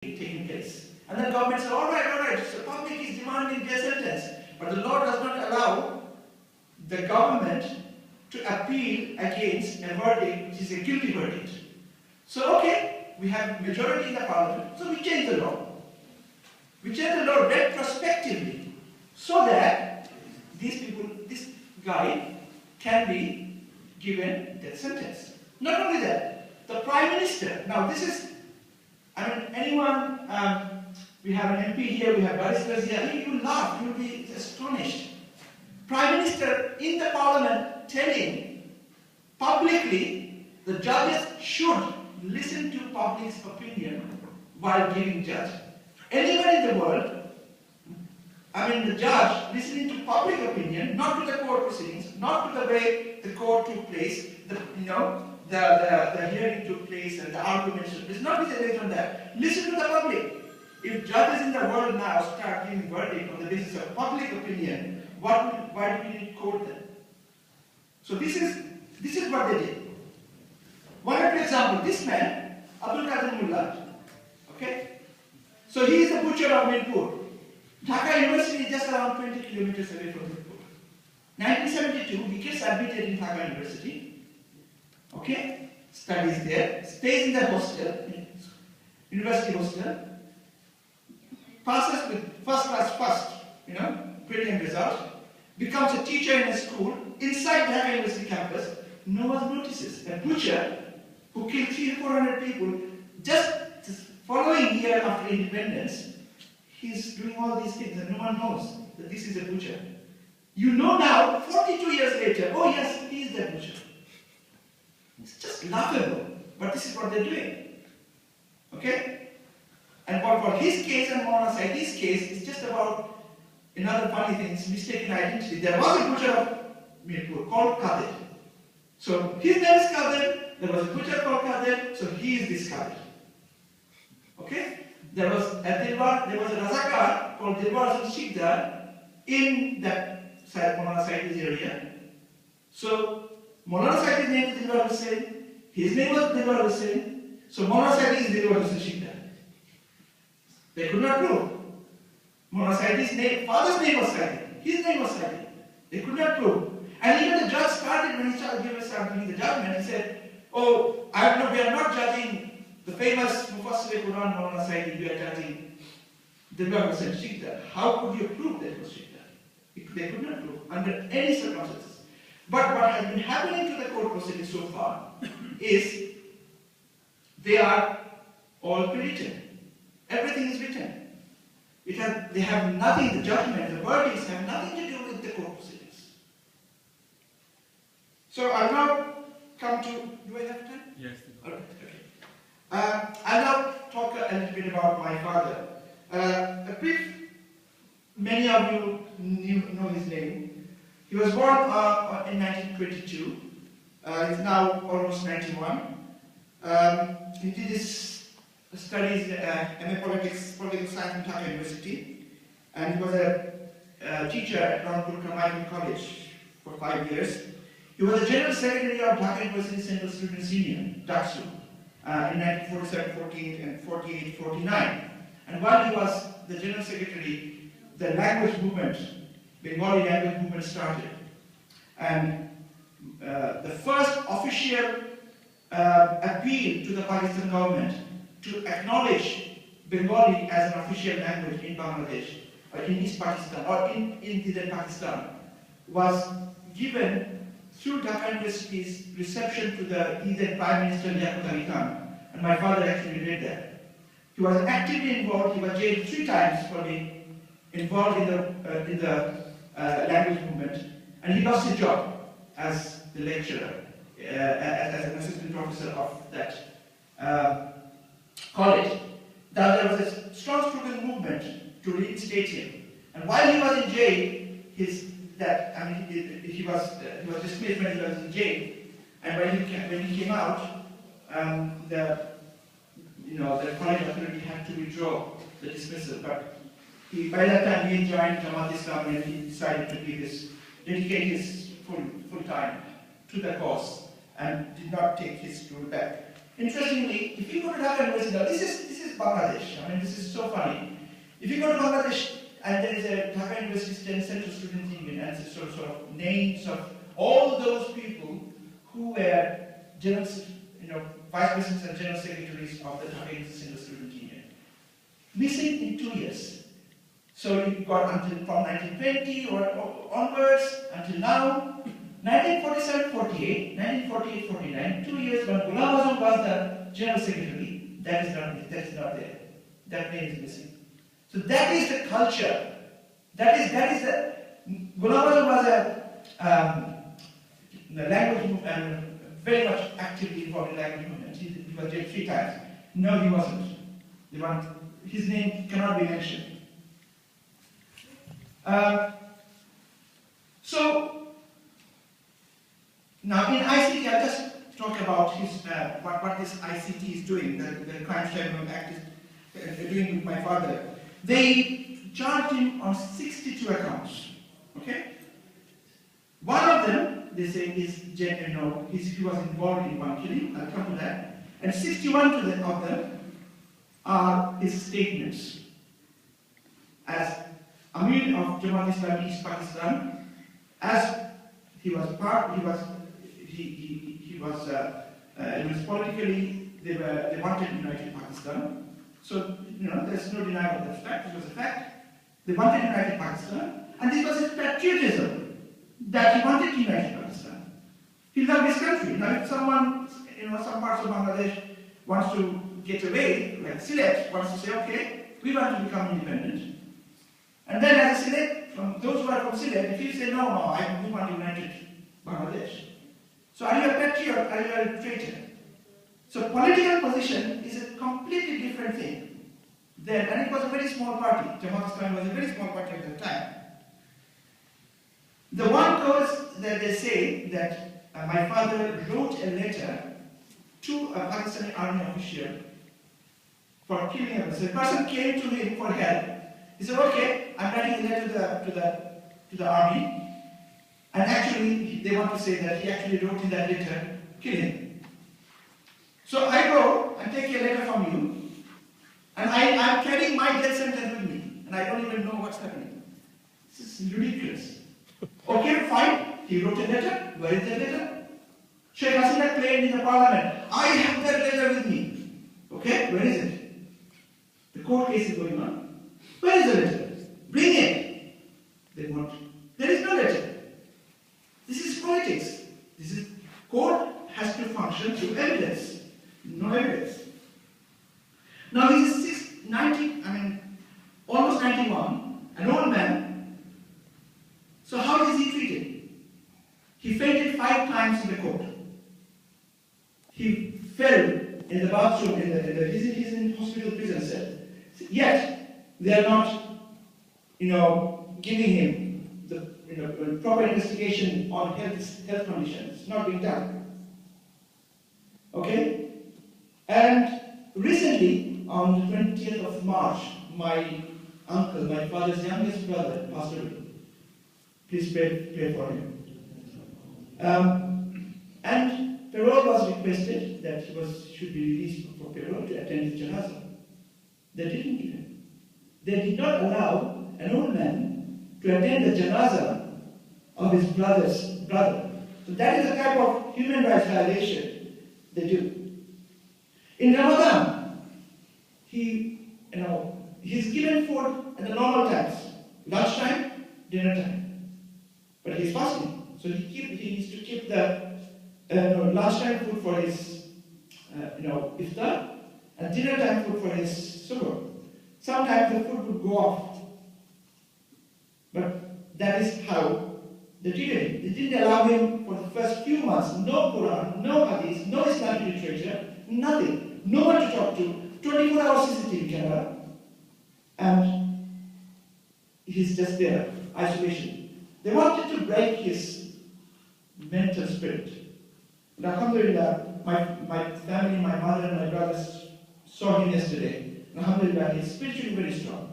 taking place. And then government said, all right, so the public is demanding death sentence. But the law does not allow the government to appeal against a verdict which is a guilty verdict. So okay, we have majority in the parliament, so we change the law. We change the law retrospectively so that these people, this guy can be given death sentence. Not only that, the Prime Minister, now this is, I mean, anyone, we have an MP here, we have barristers here, you will laugh, you will be astonished. Prime Minister in the Parliament telling publicly the judges should listen to public's opinion while giving judge. Anywhere in the world, I mean the judge listening to public opinion, not to the court proceedings, not to the way the court took place, the hearing took place and the arguments, it's not based on that. Listen to the public. If judges in the world now start giving verdict on the basis of public opinion, why do we need court then? So this is what they did. One example, this man, Abdul Qadir Mullah, okay? So he is the butcher of Mirpur. Dhaka University is just around 20 kilometers away from Mirpur. 1972, he gets admitted in Dhaka University, okay? Studies there, stays in the hostel, university hostel, passes with first class, brilliant result, becomes a teacher in a school inside Dhaka University campus. No one notices. A butcher who killed 300-400 people just following year after independence, he's doing all these things and no one knows that this is a butcher. You know now, 42 years later, oh yes, he is the butcher. It's just laughable, but this is what they're doing. Okay? And for his case and Maulana Saidi's case, it's just about another funny thing, it's mistaken identity. There was a butcher of Mirpur called Qadir. So his name is Qadir, there was a butcher called Qadir, so he is this Qadir. Okay? There was a Razakar called Dilbar Shikdar in that Maulana Saidi's area. So Maulana Saidi's name is Dilbar Hussain, his name was Dilbar Hussain, so Maulana Saidi is Dilbar Shikdar. They could not prove. Maulana Saidi's name, father's name was Saidi, his name was Saidi. They could not prove. And even the judge started, when he started giving the judgment, he said, oh, we are not judging the famous Mufassir Quran Maulana Saidi, we are judging Dilbar Hussain Shikdar. How could you prove that it was Shikdar? They could not prove, under any circumstances. But what has been happening to the court proceedings so far is they are all written. Everything is written. They have nothing, the judgment, the verdicts have nothing to do with the court proceedings. So I'll now come to, do I have time? Yes. All right, okay. I'll now talk a little bit about my father. A brief, many of you know his name. He was born in 1922. He's now almost 91. He did his studies MA Political Science in Dhaka University, and he was a teacher at Rangpur Carmichael College for 5 years. He was the General Secretary of Dhaka University Central Students Union, DACSU, in 1947-48 and 48-49. And while he was the General Secretary, the language movement, Bengali language movement started. And the first official appeal to the Pakistan government to acknowledge Bengali as an official language in Bangladesh, or in East Pakistan, or in then Pakistan, was given through Dhaka University's reception to the then Prime Minister Liaquat Ali Khan, and my father actually did that. He was actively involved, he was jailed 3 times for being involved in the language movement, and he lost his job as the lecturer, as an assistant professor of that college. Now there was a strong student movement to reinstate him, and while he was in jail, he was dismissed when he was in jail, and when he came out, the college authority had to withdraw the dismissal. But by that time he joined Jamaat Islam, and he decided to dedicate his full time to the cause and did not take his stool back. Interestingly, if you go to Dhaka University, now this is is Bangladesh. I mean, this is so funny. If you go to Bangladesh and there is a Dhaka University Central Student Union, and it's sort of names of all those people who were general, vice presidents and general secretaries of the Dhaka University Central Student Union. Missing in 2 years. So you got until from 1920 or onwards until now, 1947-48, 1948-49, 2 years when Ghulam Azam was the general secretary. That is not there. That name is missing. So that is the culture. That is the Ghulam Azam was the language movement, very much actively involved in language movement. He was jailed 3 times. No, he wasn't. His name cannot be mentioned. So now in ICT, I'll just talk about what this ICT is doing. The Crime Tribunal Act is doing with my father. They charged him on 62 accounts. Okay. One of them, they say, he was involved in one killing. I'll come to that. And 61 of them are his statements as Amir of Jamaat Islami East Pakistan. As he was politically, they wanted united Pakistan. So there's no denial of that fact. It was a fact. They wanted united Pakistan, and this was his patriotism. That he wanted to unite Pakistan. He loved his country. Now if someone, some parts of Bangladesh wants to get away, like Sylhet wants to say, okay, we want to become independent. And then as a Sylhet, from those who are from Sylhet, if you say, no, we want united Bangladesh. So are you a patriot or are you a traitor? So political position is a completely different thing. Then, and it was a very small party. Jamaat Islami was a very small party at that time. The one cause that they say that my father wrote a letter to a Pakistani army official for killing a person. The person came to him for help. He said, okay, I'm writing a letter to the army. And actually, they want to say that he actually wrote in that letter, kill him. So I go and take a letter from you, and I'm carrying my death sentence with me, and I don't even know what's happening. This is ridiculous. Okay, fine. He wrote a letter. Where is the letter? Sheikh Hasina claimed in the parliament, I have that letter with me. Okay, where is it? The court case is going on. Where is the letter? Bring it. They want. There is no letter. This is politics. Court has to function through evidence. No evidence. Now he is almost 91, an old man. So how is he treated? He fainted 5 times in the court. He fell in the bathroom, he's in hospital prison cell. Yet, they are not, giving him the proper investigation on health conditions. It's not being done. Okay? And recently, on the 20th of March, my uncle, my father's youngest brother, passed away. Please pray for him. And parole was requested that he should be released for parole to attend his janazah. They didn't give him. They did not allow an old man to attend the janazah of his brother's brother. So that is a type of human rights violation they do. In Ramadan, he's given food at the normal times, lunchtime, dinner time. But he's fasting, so he needs to keep the lunchtime food for his iftar and dinner time food for his suhoor. Sometimes the food would go off, but that is how they treated him. They didn't allow him for the first few months. No Quran, no Hadith, no Islamic literature, nothing. No one to talk to. 24-hour CCTV camera, and he's just there, isolation. They wanted to break his mental spirit. And alhamdulillah, my family, my mother and my brothers saw him yesterday. And alhamdulillah, he's spiritually very strong.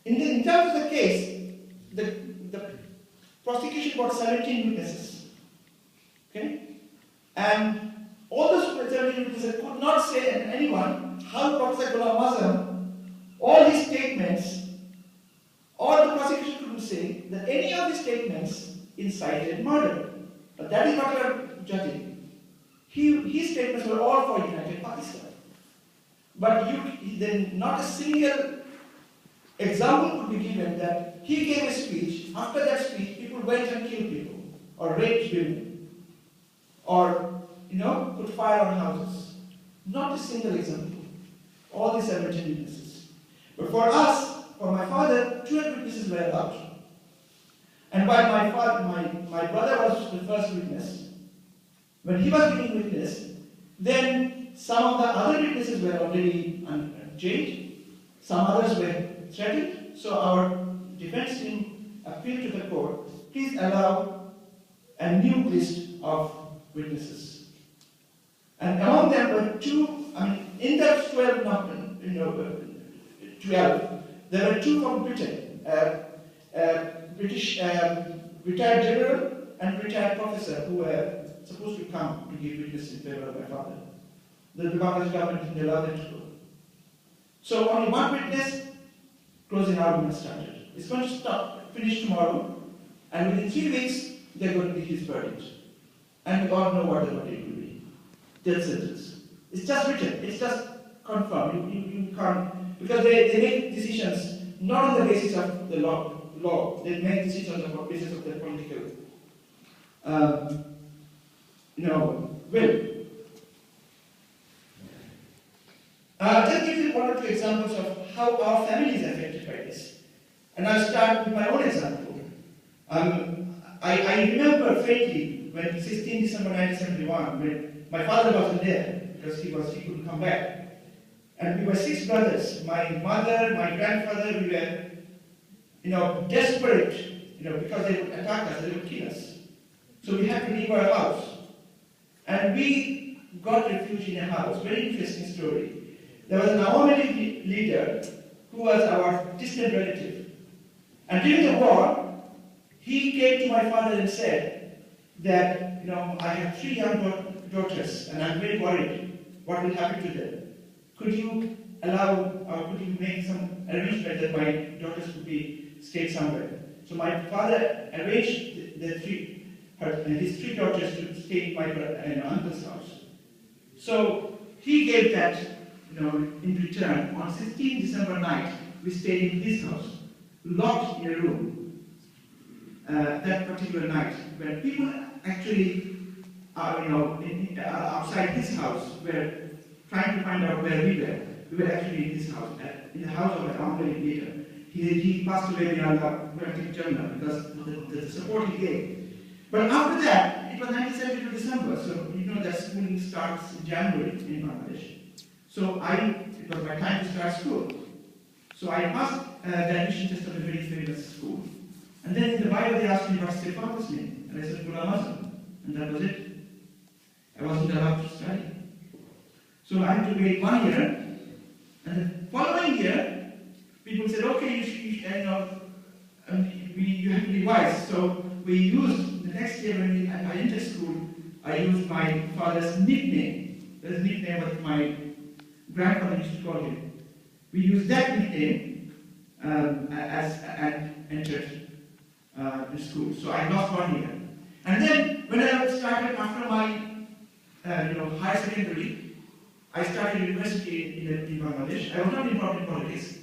In terms of the case, the prosecution got 17 witnesses. Okay? And all those 17 witnesses could not say to anyone how Professor Ghulam Azam, all his statements, all the prosecution couldn't say that any of his statements incited murder. But that is what we are judging. His statements were all for United Pakistan. But then not a single example could be given that he gave a speech, after that speech people went and killed people, or raped women, or put fire on houses. Not a single example. All these 17 witnesses. But for us, for my father, 12 witnesses were allowed. And while my brother was the first witness, when he was giving witness, then some of the other witnesses were already jailed, some others were threatened. So our defense team appealed to the court, please allow a new list of witnesses. And among them were in that 12, 12, there were two from Britain, British retired general and retired professor who were supposed to come to give witness in favor of my father. The Bangladesh government didn't allow them to go. So only one witness, closing argument started. It's going to finish tomorrow, and within 3 weeks, they're going to be his verdict. And we all know what the verdict will be. Death sentence. It's just written, it's just confirmed. You can't, because they make decisions not on the basis of the law. They make decisions on the basis of their political will. Just give you one or two examples of how our family is affected by this. And I'll start with my own example. I remember faintly when 16 December 1971, when my father wasn't there because he couldn't come back. And we were 6 brothers. My mother, my grandfather, we were, desperate, because they would attack us, they would kill us. So we had to leave our house. And we got refuge in a house. Very interesting story. There was an Awami leader who was our distant relative. And during the war, he came to my father and said that, I have 3 young daughters and I'm very worried what will happen to them. Could you could you make some arrangement that my daughters could be stayed somewhere? So my father arranged his 3 daughters to stay in my uncle's house. So he gave that, in return. On 16 December night, we stayed in his house, locked in a room. That particular night, when people actually, outside his house, were trying to find out where we were. We were actually in his house, in the house of an uncle leader. He passed away in Allah because the support he gave. But after that, it was 1972 December, so that schooling starts in January in Bangladesh. So it was my time to start school. So I passed the admission test of a very famous school. And then in the Bible they asked me what's your father's name, and I said Ghulam Azam, and that was it. I wasn't allowed to study. So I had to wait 1 year, and the following year, people said, okay, you have to be wise. So we used, the next year when I entered school, I used my father's nickname. His nickname was my grandfather used to call him. We used that nickname and entered the school. So I lost 1 year. And then when I started after my higher secondary, I started university in Bangladesh. I was not involved in politics,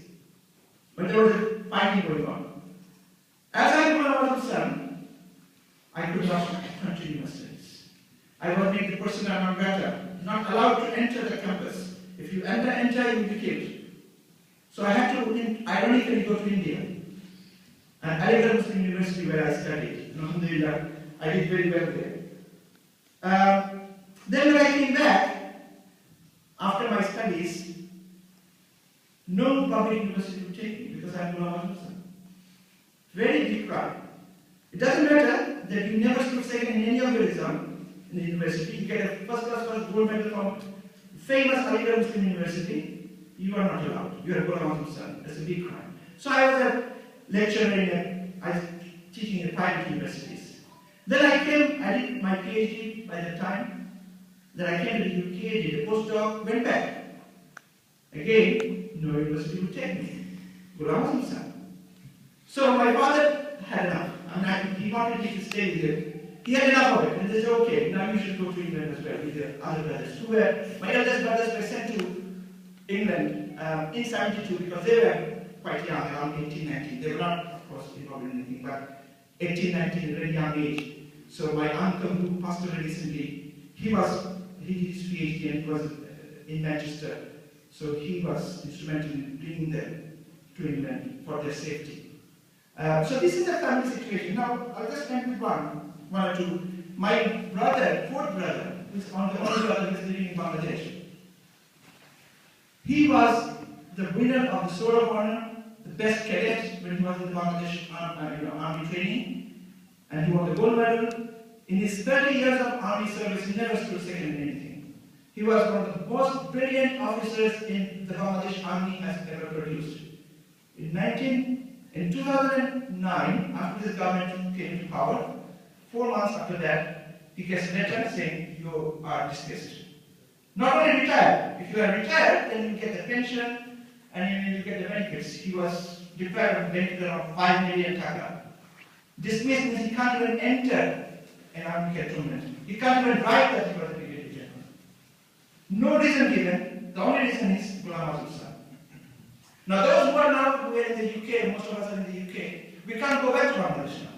but there was a fighting going on. As I was a son, I could not continue my studies. I was made the persona non grata, not allowed to enter the campus. If you enter, you will be killed. So I had to, ironically, go to India. And Aligarh Muslim University, where I studied. Alhamdulillah, I did very well there. Then when I came back, after my studies, no public university would take me because I am Ghulam Azam. Very big crime. It doesn't matter that you never stood second in any of your exam in the university. You get a first gold medal from famous Aligarh Muslim University. You are not allowed. You are Ghulam Azam. That's a big crime. So I was a lecturer I was teaching in private universities. Then I did my PhD by that time. Then I came to the UK, did a postdoc, went back. Again, no university would take me. Ghulam Azmi son. So my father had enough. He wanted me to stay with him. He had enough of it, and they said, okay, now you should go to England as well with your other brothers. My eldest brothers were sent to England in 72 because they were quite young, around 18, 19. They were not, of course, involved in anything, but 18, 19, very young age. So my uncle, who passed away recently, he did his PhD and he was in Manchester. So he was instrumental in bringing them to England for their safety. So this is the family situation. Now, I'll just end with one or two. My brother, fourth brother, who's the only brother who's living in Bangladesh, he was the winner of the Sword of Honor, the best cadet when he was in the Bangladesh army training, and he won the gold medal. In his 30 years of army service, he never stood second in anything. He was one of the most brilliant officers in the Bangladesh army has ever produced. In 2009, after this government came to power, 4 months after that, he gets a letter saying you are dismissed. Not only retired. If you are retired, then you get the pension and you get the benefits. He was deprived of benefit around 5 million taka. Dismissed means he can't even enter an army cantonment. He can't even write that he was a brigadier general. No reason given. The only reason is Ghulam Azmi's son. Now those who are in the UK, most of us are in the UK, we can't go back to Bangladesh now.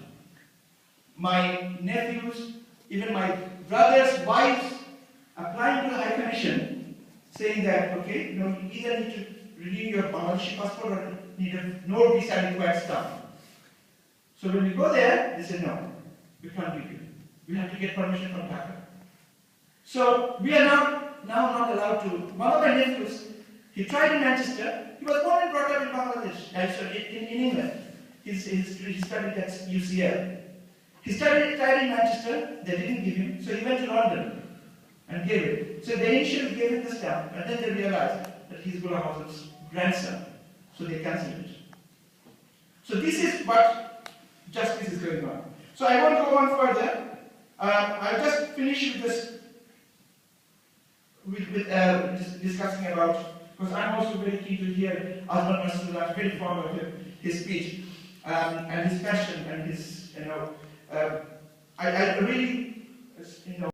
My nephews, even my brothers' wives, applying to the High Commission, saying that, okay, you either need to renew your Bangladeshi passport or need no visa required stuff. So when we go there, they say, no, we can't give you. We have to get permission from Dhaka. So we are now not allowed to. One of my nephews, he tried in Manchester. He was born and brought up in Bangladesh, in England. He studied at UCL. He tried in Manchester, they didn't give him, so he went to London and gave it. So they initially gave him the stamp, and then they realized that he's Ghulam Azmi's grandson. So they cancelled it. So this is what justice is going on. So I won't go on further. I'll just finish with this, discussing about, because I'm also very keen to hear Azman Masud's very fond of his speech and his passion and his, I really,